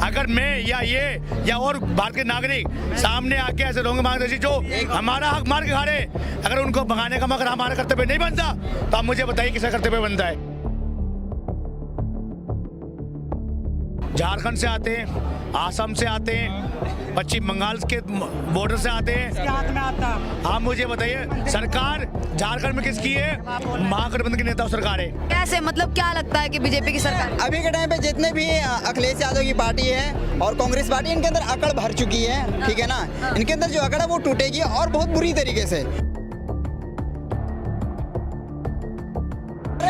अगर मैं या ये या और भारत के नागरिक सामने आके ऐसे रहेंगे बांग्लादेशी जो हमारा हक मार के खा रहे, अगर उनको भगाने का मगर हमारा कर्तव्य नहीं बनता तो आप मुझे बताइए किसका कर्तव्य बनता है। झारखंड से आते हैं, आसाम से आते हैं, पश्चिम बंगाल के बॉर्डर से आते हैं। हाथ में आता। आप मुझे बताइए सरकार झारखंड में किसकी है? महागठबंधन की नेता सरकार है। कैसे, मतलब क्या लगता है कि बीजेपी की सरकार? अभी के टाइम पे जितने भी अखिलेश यादव की पार्टी है और कांग्रेस पार्टी, इनके अंदर अकड़ भर चुकी है, ठीक है ना। इनके अंदर जो अकड़ है वो टूटेगी और बहुत बुरी तरीके से।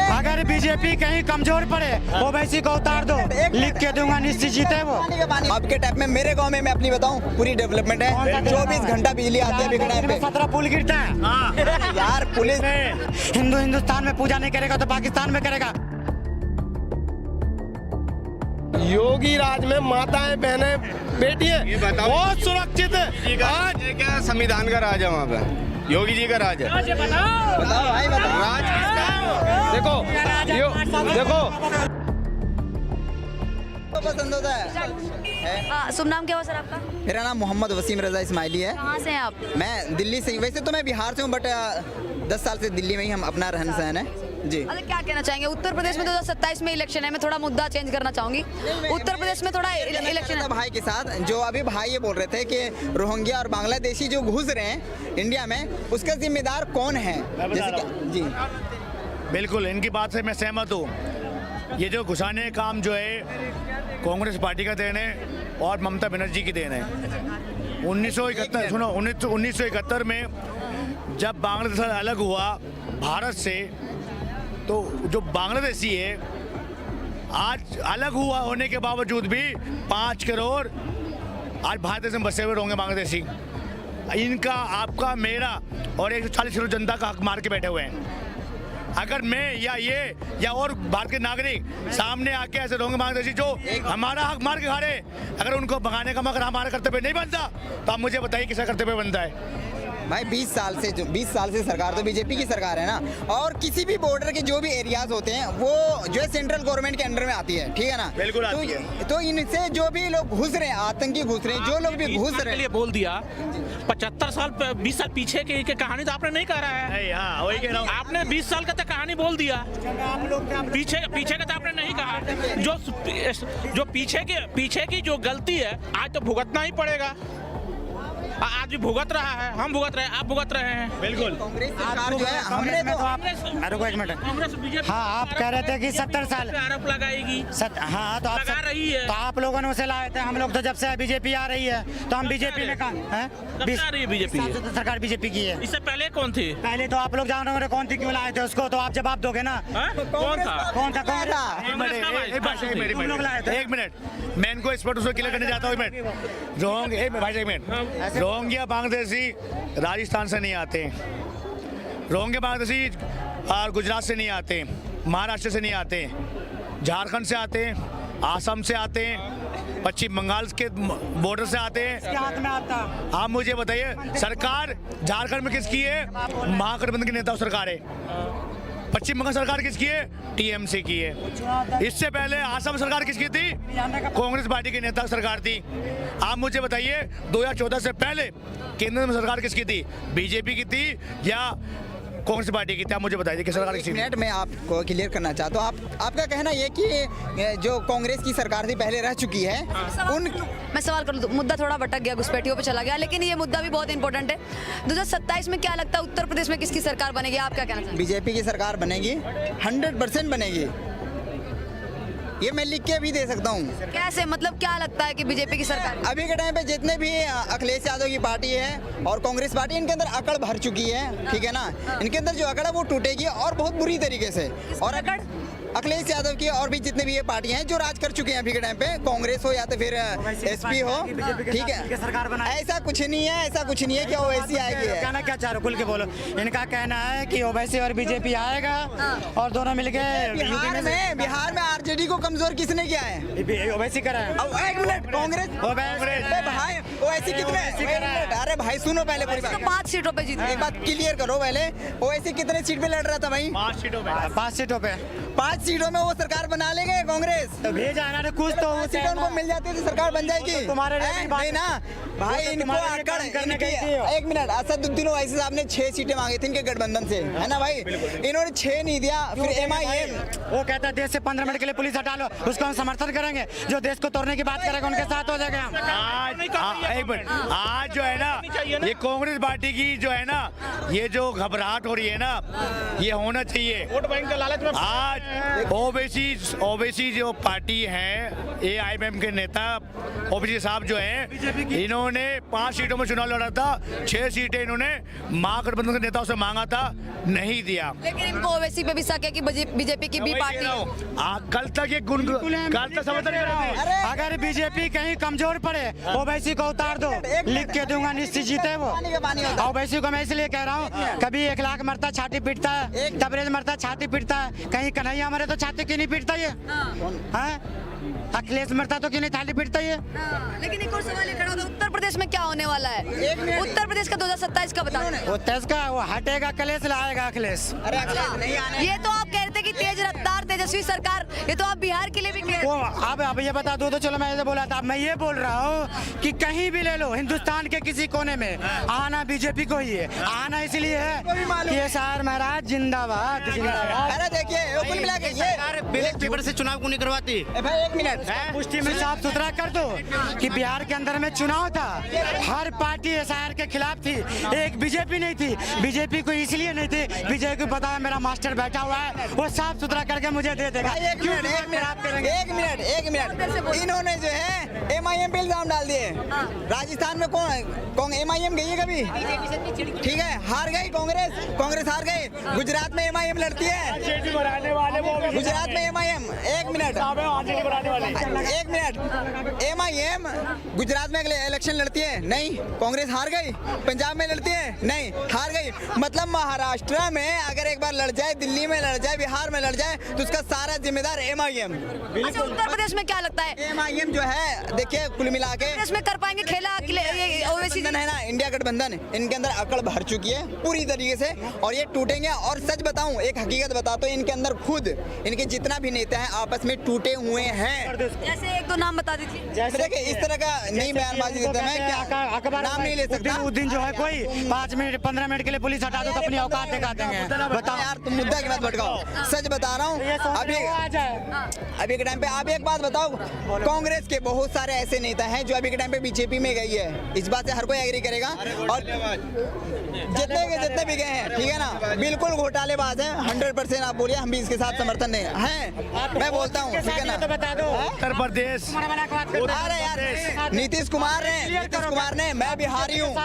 अगर बीजेपी कहीं कमजोर पड़े ओवैसी को उतार दो, लिख के दूंगा, निश्चित जीते वो। अब के टाइम में मेरे गांव में मैं अपनी बताऊं पूरी डेवलपमेंट है, 24 घंटा बिजली आती है अभी के टाइम पे। 17 पुल गिरता है। यार पुलिस हिंदुस्तान में पूजा नहीं करेगा तो पाकिस्तान में करेगा। योगी राज में माताएं बहनें बेटियां बहुत सुरक्षित है। आज क्या संविधान का राज है वहाँ पे? योगी जी का राज है। बताओ भाई बताओ। राज किसका है? देखो तो पसंद होता है। शुभ नाम क्या हुआ सर आपका? मेरा नाम मोहम्मद वसीम रजा इस्माइली है। कहाँ से हैं आप? मैं दिल्ली से, वैसे तो मैं बिहार से हूँ बट 10 साल से दिल्ली में ही हम अपना रहन सहन है जी। अच्छा, क्या कहना चाहेंगे? उत्तर प्रदेश में 2027 में इलेक्शन है, मैं थोड़ा मुद्दा चेंज करना चाहूंगी। उत्तर प्रदेश में थोड़ा इलेक्शन है। भाई के साथ जो अभी भाई ये बोल रहे थे कि रोहिंग्या और बांग्लादेशी जो घुस रहे हैं इंडिया में, उसका जिम्मेदार कौन है? जी बिल्कुल, इनकी बात से मैं सहमत हूँ। ये जो घुसाने का काम जो है कांग्रेस पार्टी का देन है और ममता बनर्जी की देन है। 1971 सुनो 1971 में जब बांग्लादेश अलग हुआ भारत से, तो जो बांग्लादेशी है आज अलग हुआ होने के बावजूद भी 5 करोड़ आज भारत देश में बसे हुए होंगे बांग्लादेशी। इनका, आपका, मेरा और 140 करोड़ जनता का हक मार के बैठे हुए हैं। अगर मैं या ये या और भारत के नागरिक सामने आके ऐसे रहेंगे बांग्लादेशी जो हमारा हक मार के खा रहे, अगर उनको भगाने का मगर हमारा कर्तव्य नहीं बनता तो आप मुझे बताइए किसका कर्तव्य बनता है। भाई 20 साल से सरकार तो बीजेपी की सरकार है ना। और किसी भी बॉर्डर के जो भी एरियाज होते हैं वो जो है सेंट्रल गवर्नमेंट के अंडर में आती है, ठीक है ना। बिल्कुल आती है। तो इनसे जो भी लोग घुस रहे हैं, आतंकी घुस रहे हैं, जो लोग भी घुस रहे हैं, बोल दिया 75 साल 20 साल पीछे की कहानी तो आपने नहीं कह रहा है। हाँ, वही कह रहा हूँ। आपने 20 साल का तो कहानी बोल दिया, पीछे का तो आपने नहीं कहा। जो पीछे की जो गलती है आज तो भुगतना ही पड़ेगा। आज भी भुगत रहा है, हम भुगत रहे हैं, आप भुगत रहे हैं। बिल्कुल। कांग्रेस सरकार जो है हमने तो रुको एक मिनट। कांग्रेस बीजेपी हाँ, आप कह रहे थे कि 70 साल आरोप लगाएगी। हाँ तो लगा रही है। तो आप लोगों ने उसे लाए थे। हम लोग तो जब से बीजेपी आ रही है तो हम बीजेपी में कहा कब से आ रही है बीजेपी? तो सरकार बीजेपी की है। इससे पहले कौन थी? पहले तो आप लोग जान रहे कौन थी, क्यों लाए थे उसको, तो आप जवाब दोगे ना। कौन था? कौन था? एक मिनट, मैं इनको स्पष्ट उसको क्लियर करने जाता हूँ। रोहिंग्या बांग्लादेशी राजस्थान से नहीं आते, रोहिंग्या बांग्लादेशी और गुजरात से नहीं आते, महाराष्ट्र से नहीं आते, झारखंड से आते हैं, आसाम से आते हैं, पश्चिम बंगाल के बॉर्डर से आते हैं। हाथ में आता। आप मुझे बताइए सरकार झारखंड में किसकी है? महागठबंधन की नेता सरकार है। पश्चिम बंगाल सरकार किसकी है? टीएमसी की है। इससे पहले आसाम सरकार किसकी थी? कांग्रेस पार्टी की नेता सरकार थी। आप मुझे बताइए 2014 से पहले केंद्र में सरकार किसकी थी? बीजेपी की थी या कांग्रेस पार्टी की थी? आप मुझे बताइए कि सरकार किसकी थी? मिनट में आपको क्लियर करना चाहता हूँ। आपका कहना ये कि जो कांग्रेस की सरकार थी पहले रह चुकी है, मैं सवाल कर लूँ, मुद्दा थोड़ा भटक गया, घुसपैठियों पे चला गया, लेकिन ये मुद्दा भी बहुत इंपॉर्टेंट है। 2027 में क्या लगता है उत्तर प्रदेश में किसकी सरकार बनेगी? आप क्या कहना चाहते हैं? बीजेपी की सरकार बनेगी, 100% बनेगी। ये मैं लिख के भी दे सकता हूँ। कैसे, मतलब क्या लगता है कि बीजेपी की सरकार? अभी के टाइम पे जितने भी अखिलेश यादव की पार्टी है और कांग्रेस पार्टी, इनके अंदर अकड़ भर चुकी है, ठीक है ना। इनके अंदर जो अकड़ है वो टूटेगी और बहुत बुरी तरीके से। और अकड़? अखिलेश यादव की और भी जितने भी ये पार्टियां हैं जो राज कर चुके हैं अभी के टाइम पे, कांग्रेस हो या तो फिर एसपी हो, ठीक है। सरकार बनाए। ऐसा कुछ नहीं है, ऐसा कुछ नहीं है कि ओवैसी आएगी। कहना क्या चाह रहे हो? खुल के बोलो। इनका कहना है कि ओवैसी और बीजेपी आएगा और दोनों मिलके बिहार में आरजेडी को कमजोर किसने किया है? ओवैसी करा है। एक मिनट, कांग्रेस कांग्रेस भाई ओवैसी कितने, अरे भाई सुनो पहले पूरी तो बात, 5 सीटों पे जीते। एक बात क्लियर करो पहले। ओवैसी कितने सीट पे लड़ रहा था भाई? 5 सीटों में 5 सीटों पे 5 सीटों में वो सरकार बना लेंगे कांग्रेस। तो भेजा ना तो कुछ तो 5 सीटें उनको मिल जाती तो सरकार बन जाएगी। तुम्हारे लिए हैं? नहीं बात नहीं ना भाई, तो इनको तुम्हारे लिए आकड़ काम करने इनकी- गई थी वो। एक मिनट, असदुद्दीन ओवैसी साहब ने 6 सीटें मांगी थी इनके गठबंधन से, है ना भाई? इन्होंने 6 नहीं दिया। फिर MIM वो कहता है देश से 15 मिनट के लिए पुलिस हटा लो, उसको हम समर्थन करेंगे। जो देश को तोड़ने की बात करेगा उनके साथ हो जाएगा हम। आज एक मिनट, आज जो है ना ये कांग्रेस पार्टी की जो है ना ये जो घबराहट हो रही है ना, ये होना चाहिए। वोट बैंक के लालच में आज ओबीसी जो पार्टी है, AIMM के नेता ओबीसी साहब जो हैं, इन्होंने 5 सीटों में चुनाव लड़ा था। 6 सीटें इन्होंने महागठबंधन के नेताओं से मांगा था, नहीं दिया। लेकिन इनको ओवैसी पे भी शक है कि बीजेपी की बी वही पार्टी कह रहा है। हूं, कल तक ये कल तक समर्थन कर रहे थे। अगर बीजेपी कहीं कमजोर पड़े ओवैसी को उतार दो, लिख के दूंगा, निश्चित जीते वो। पानी का पानी होता है। ओवैसी को मैं इसलिए कह रहा हूँ, कभी 1 लाख मरता छाती पीटता है, तबरेज मरता छाती पीटता है, कहीं कन्हैया मरे तो छाती क्यों नहीं पीटता ये? हैं? अखिलेश मरता तो क्यों नहीं थाली पीटता ये? लेकिन एक और सवाल ये खड़ा होता है, उत्तर प्रदेश में क्या होने वाला है? उत्तर प्रदेश का 2027 का बता दें। वो तेज का वो हटेगा कलेश, लाएगा अखिलेश। अरे अखिलेश नहीं आने। ये तो आप कह रहे थे कि तेज रफ्तार तेजस्वी सरकार, ये तो आप बिहार के लिए भी कह वो अब ये बता दो तो चलो, मैं ऐसे बोला था। मैं ये बोल रहा हूँ कि कहीं भी ले लो हिंदुस्तान के किसी कोने में, आना बीजेपी को ही है। आना इसलिए है कि SR महाराज जिंदाबाद जिंदाबाद। अरे देखिए वो कुल मिला के ये बैलेट पेपर से चुनाव क्यों नहीं करवाती? भाई एक मिनट, पुष्टि में साफ सुथरा कर दो कि बिहार के अंदर में चुनाव था, हर पार्टी SR के खिलाफ थी, एक बीजेपी नहीं थी। बीजेपी को इसलिए नहीं थी, बीजेपी को पता है मेरा मास्टर बैठा हुआ है, वो साफ सुथरा करके मुझे दे देगा। भाई एक मिनट, एक मिनट, इन्होंने जो है MIM पे इल्जाम डाल दिए। राजस्थान में कौन MIM गई है कभी? ठीक है, हार गई कांग्रेस हार गई। गुजरात में MIM लड़ती है, गुजरात में MIM। एक मिनट MIM गुजरात में अगले इलेक्शन लड़ती है, नहीं कांग्रेस हार गई। पंजाब में लड़ती है, नहीं हार गई। मतलब महाराष्ट्र में अगर एक बार लड़ जाए, दिल्ली में लड़ जाए, बिहार में लड़ जाए, तो उसका सारा जिम्मेदार MIM। अच्छा, उत्तर प्रदेश में क्या लगता है MIM जो है, देखिए कुल मिला के प्रदेश में कर पाएंगे खेला ओवैसी? गठबंधन है ना, इंडिया गठबंधन, इनके अंदर अकड़ भर चुकी है पूरी तरीके से, और ये टूटेंगे। और सच बताऊं, एक हकीकत बताता हूं, इनके अंदर खुद इनके जितना भी नेता हैं आपस में टूटे हुए हैं। जैसे एक दो नाम बता दीजिए। देखिए इस तरह का नहीं बयानबाजी देता मैं, क्या नाम नहीं ले सकता। उस दिन जो है कोई 5 मिनट 15 मिनट के लिए पुलिस हटा दो तो अपनी औकात दिखा देंगे। बताओ यार, तुम मुद्दा की बात भटकाओ। सच बता रहा हूँ, अभी के टाइम पे आप एक बात बताओ, कांग्रेस के बहुत सारे ऐसे नेता हैं जो अभी के टाइम पे बीजेपी में गई है, इस बात से हर कोई एग्री करेगा। और जितने भी गए हैं, ठीक है ना, बिल्कुल घोटालेबाज है 100%। आप बोलिए, हम भी इसके साथ समर्थन नहीं है, मैं बोलता हूँ, ठीक है ना। तो बता दो उत्तर प्रदेश, अरे यार, नीतीश कुमार ने मैं बिहारी हूँ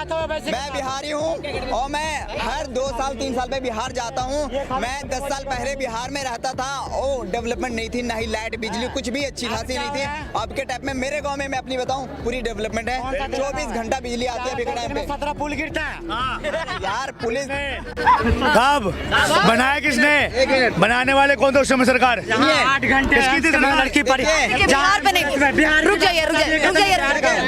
और मैं हर 2 साल 3 साल पे बिहार जाता हूँ। मैं 10 साल पहले बिहार में रहता था, ओ डेवलपमेंट नहीं थी, ना ही लाइट बिजली कुछ भी अच्छी खासी नहीं थी। अब के टाइम में मेरे गांव में मैं अपनी बताऊं, पूरी डेवलपमेंट है, 24 घंटा बिजली आती है अभी के टाइम पे। 17 पुल गिरता है यार पुलिस कब बनाया किसने? बनाने वाले कौन थे उस समय? सरकार 8 घंटे किसकी थी सरकार? लड़की पड़ी देखिए, बिहार पे नहीं, रुक जाइए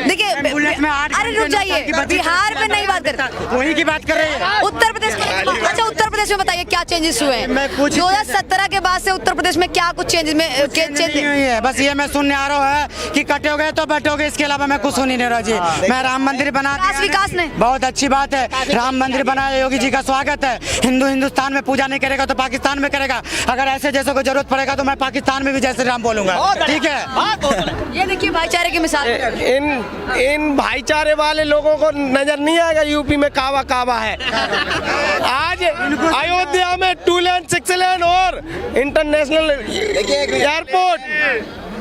देखिए, अरे रुक जाइए, बिहार पे नहीं बात करते, वही की बात कर रहे हैं। उत्तर प्रदेश। अच्छा, उत्तर प्रदेश में बताइए क्या चेंजेस हुए हैं? 2017 के बाद से उत्तर प्रदेश में क्या कुछ चेंजेस में नहीं हुई है। बस ये मैं सुनने आ रहा है कि कटोगे तो बैठोगे, इसके अलावा मैं कुछ सुन ही नहीं रहा जी। मैं राम मंदिर बना विकास ने बहुत अच्छी बात है, राम मंदिर बनाया, योगी जी का स्वागत है। हिंदुस्तान में पूजा नहीं करेगा तो पाकिस्तान में करेगा। अगर ऐसे जैसे को जरूरत पड़ेगा तो मैं पाकिस्तान में भी जय श्री राम बोलूंगा, ठीक है। ये देखिए भाईचारे की मिसाल। इन भाईचारे वाले लोगों को नजर नहीं आएगा यूपी में कावा कावा है। आज अयोध्या में 2 लेन 6 लेन और इंटरनेशनल एयरपोर्ट।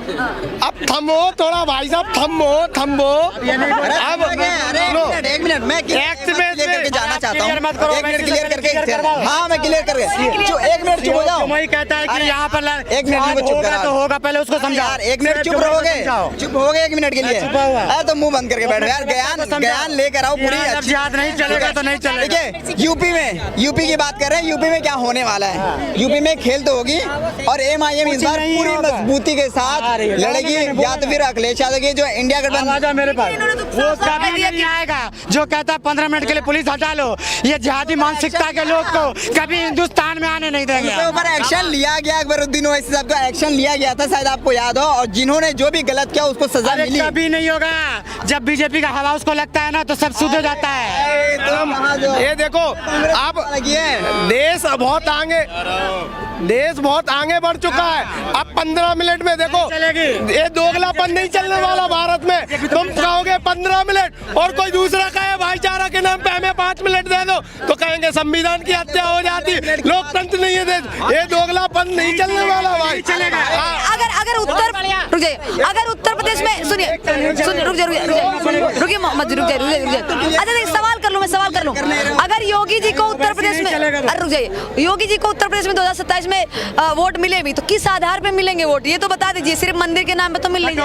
अब थमो थोड़ा भाई साहब, थमो। अब एक मिनट, मैं क्लियर करके जाना चाहता हूँ। एक मिनट क्लियर करके, हाँ मैं क्लियर करके, एक मिनट चुप हो जाओ। वही कहता है कि यहाँ पर एक मिनट चुप तो होगा, पहले उसको समझा। यार एक मिनट चुप रहोगे 1 मिनट के लिए? अरे तो मुंह बंद करके बैठो यार, ज्ञान लेकर आओ पूरी। जब याद नहीं चलेगा तो नहीं चलेगा। देखिए यूपी की बात कर रहे हैं, यूपी में क्या होने वाला है? यूपी में खेल तो होगी और MIM इस बार पूरी मजबूती के साथ आ रही है लड़ेगी या तो फिर अखिलेश यादव की जो इंडिया गठबंधन मेरे पास इन्होंने तो वो साफ कभी दिया नहीं आएगा जो कहता है 15 मिनट के लिए पुलिस हटा लो। ये जिहादी मानसिकता के लोग को कभी हिंदुस्तान में आने नहीं देंगे। उनके ऊपर एक्शन लिया गया, अकबरुद्दीन ओवैसी साहब का एक्शन लिया गया था, शायद आपको याद हो, और जिन्होंने जो भी गलत किया उसको सजा अरे मिली। कभी नहीं होगा। जब बीजेपी का हवा उसको लगता है ना तो सब शुद्ध हो जाता है। ये देखो अब देश बहुत आगे बढ़ चुका है। अब 15 मिनट में देखो ये दोगलापन नहीं चलने वाला भारत में। तुम कहोगे 15 मिनट और कोई दूसरा कहे भाईचारा के नाम पे हमें 5 मिनट दे दो तो कहेंगे संविधान की हत्या हो जाती, लोकतंत्र नहीं है देश। ये दोगलापन नहीं चलने वाला भाई। अगर उत्तर प्रदेश में सुनिए रुकिए मत रुकिए। अच्छा देखिए सवाल कर लूं। अगर योगी जी को उत्तर प्रदेश में अरे रुक जाइए, योगी जी को उत्तर प्रदेश में 2027 में वोट मिले भी तो किस आधार पे मिलेंगे वोट, ये तो बता दीजिए। सिर्फ मंदिर के नाम पे तो मिल नहीं।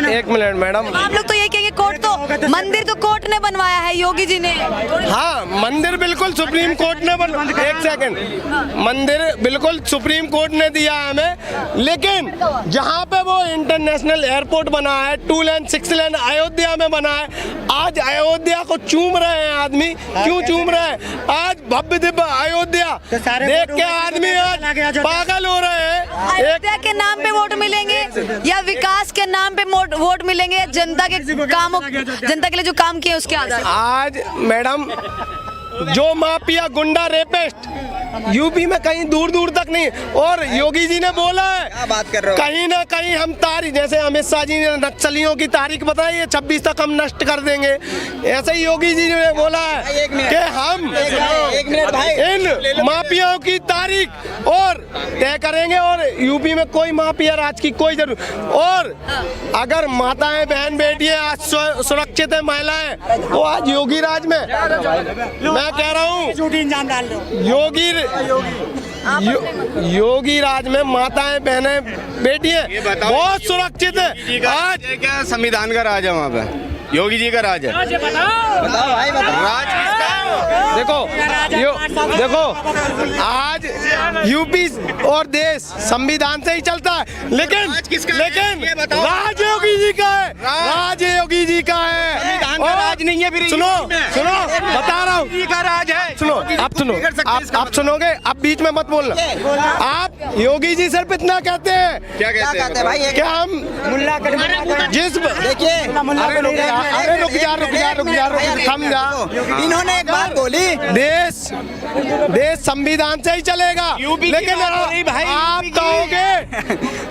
एक मिनट मैडम, आप लोग तो ये कहेंगे कोर्ट तो मंदिर तो कोर्ट ने बनवाया है, योगी जी ने। हाँ मंदिर बिल्कुल सुप्रीम कोर्ट ने एक सेकंड, मंदिर बिल्कुल सुप्रीम कोर्ट ने दिया है हमें, लेकिन जहाँ पे वो इंटरनेशनल एयरपोर्ट बना है 2 लेन 6 लेन अयोध्या में बना है, आज अयोध्या को चूम रहे हैं आदमी। क्यों चूम रहे हैं? आज भव्य दिव्य अयोध्या देख के आदमी आज पागल हो रहे हैं। अयोध्या के नाम पे वोट मिलेंगे या विकास के नाम पे वोट मिलेंगे, जनता के कामों, जनता के लिए जो काम किए उसके आधार। आज मैडम जो माफिया गुंडा रेपिस्ट यूपी में कहीं दूर दूर तक नहीं, और योगी जी ने बोला है क्या बात कर रहे हो? कहीं ना कहीं हम तारीख, जैसे अमित शाह जी ने नक्सलियों की तारीख बताई है 26 तक हम नष्ट कर देंगे, ऐसे ही योगी जी ने बोला है कि हम एक मिनट भाई, इन माफियाओं की तारीख और तय करेंगे और यूपी में कोई माफिया राज की कोई जरूरत। और अगर माताएं बहन बेटियां आज सुरक्षित है, महिलाएं, तो आज योगी राज में मैं कह रहा हूँ योगी राज में माताएं बहनें बेटियां बहुत सुरक्षित है। आज क्या संविधान का राज है वहाँ पे, योगी जी का राज है। बताओ भाई बताओ। राज किसका है? देखो आज यूपी और देश संविधान से ही चलता है, लेकिन राज योगी जी का है, राज योगी जी का है। संविधान का राज नहीं है। फिर सुनो बता रहा हूँ का राज है। सुनो आप सुनोगे, आप बीच में मत बोलना। आप योगी जी सिर्फ इतना कहते हैं, क्या कहते हैं भाई? कि हम जिस देखिए अरे रुक जा समझा। इन्होंने एक बात बोली, देश संविधान से ही चलेगा, लेकिन आप कहोगे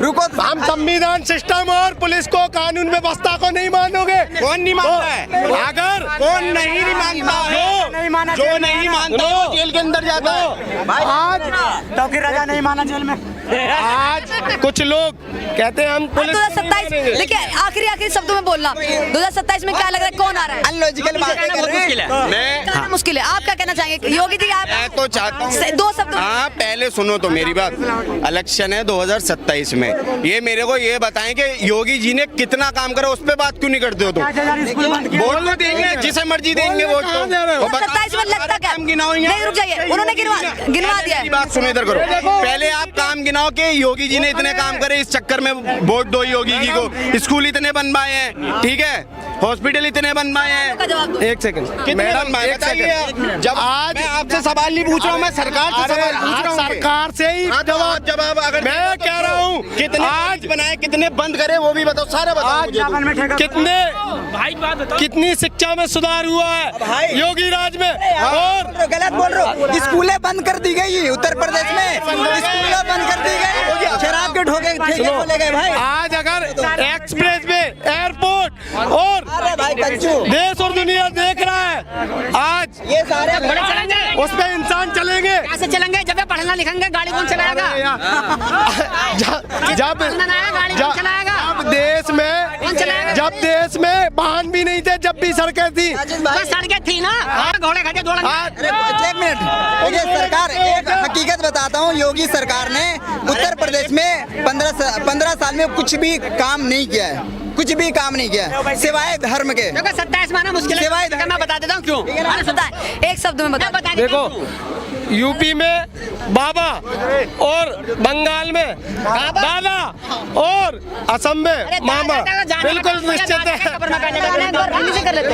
रुको, हम संविधान सिस्टम और पुलिस को कानून व्यवस्था को नहीं मानोगे। कौन नहीं मानता है? अगर कौन नहीं मानता है? जो नहीं मानता वो जेल के अंदर जाता है। आज तौकीर राजा नहीं माना जेल में। आज कुछ लोग कहते हैं हम पुलिस 2027 देखिए आखिरी शब्दों में बोलना, 2027 में क्या लग रहा है, कौन आ रहा है? अनलॉजिकल बातें कर रहे हैं। मैं मुश्किल है। आप क्या कहना चाहेंगे योगी जी? आप मैं तो चाहता हूँ 2 शब्द। हाँ पहले सुनो तो मेरी बात। इलेक्शन है 2027 में, ये मेरे को ये बताएं कि योगी जी ने कितना काम करा, उस पर बात क्यों नहीं करते हो तुम? वोट तो देंगे, जिसे मर्जी देंगे वोट तो। 27 में लगता क्या? नहीं रुक जाइए, उन्होंने गिनवा दिया है। बात सुनो इधर करो, पहले आप काम गिनाओ कि योगी जी ने इतने काम करे, इस चक्कर में वोट दो योगी जी को। स्कूल इतने बनवाए हैं, ठीक है, हॉस्पिटल इतने बनवाए हैं। एक सेकंड मैडम, एक सेकंड। जब आज मैं आपसे सवाल नहीं पूछ रहा हूँ, मैं सरकार से सवाल पूछ रहा हूँ। सरकार से ही जवाब अगर मैं कह रहा हूँ कितने आज बनाए, कितने बंद करे, वो भी बताओ, सारे बताओ। कितनी शिक्षा में सुधार हुआ है योगी राज में। और गलत बोल रहे हो, स्कूलें बंद कर दी गई उत्तर प्रदेश में, स्कूलें बंद कर दी गई, शराब के ठेके खोले गए भाई। आज अगर एक्सप्रेस वे, एयरपोर्ट और भाई देश और दुनिया देख रहा है, आज ये सारे उस पे इंसान चलेंगे। कैसे चलेंगे जब पढ़ना लिखेंगे? गाड़ी कौन चलाएगा? जब देश में वाहन भी नहीं थे, जब भी सड़कें थी, सड़कें थी ना, घोड़े खड़े दौड़। एक मिनट, ये सरकार, एक हकीकत बताता हूँ, योगी सरकार ने उत्तर प्रदेश में 15 साल में कुछ भी काम नहीं किया है, कुछ भी काम नहीं किया सिवाय धर्म के। 27 माना मुश्किल है, सिवाय मैं बता देता हूँ क्यों। एक शब्द में बता। देखो यूपी में बाबा और बंगाल में दादा और असम में मामा बिल्कुल निश्चित है। हिंदी से कर लेते हैं।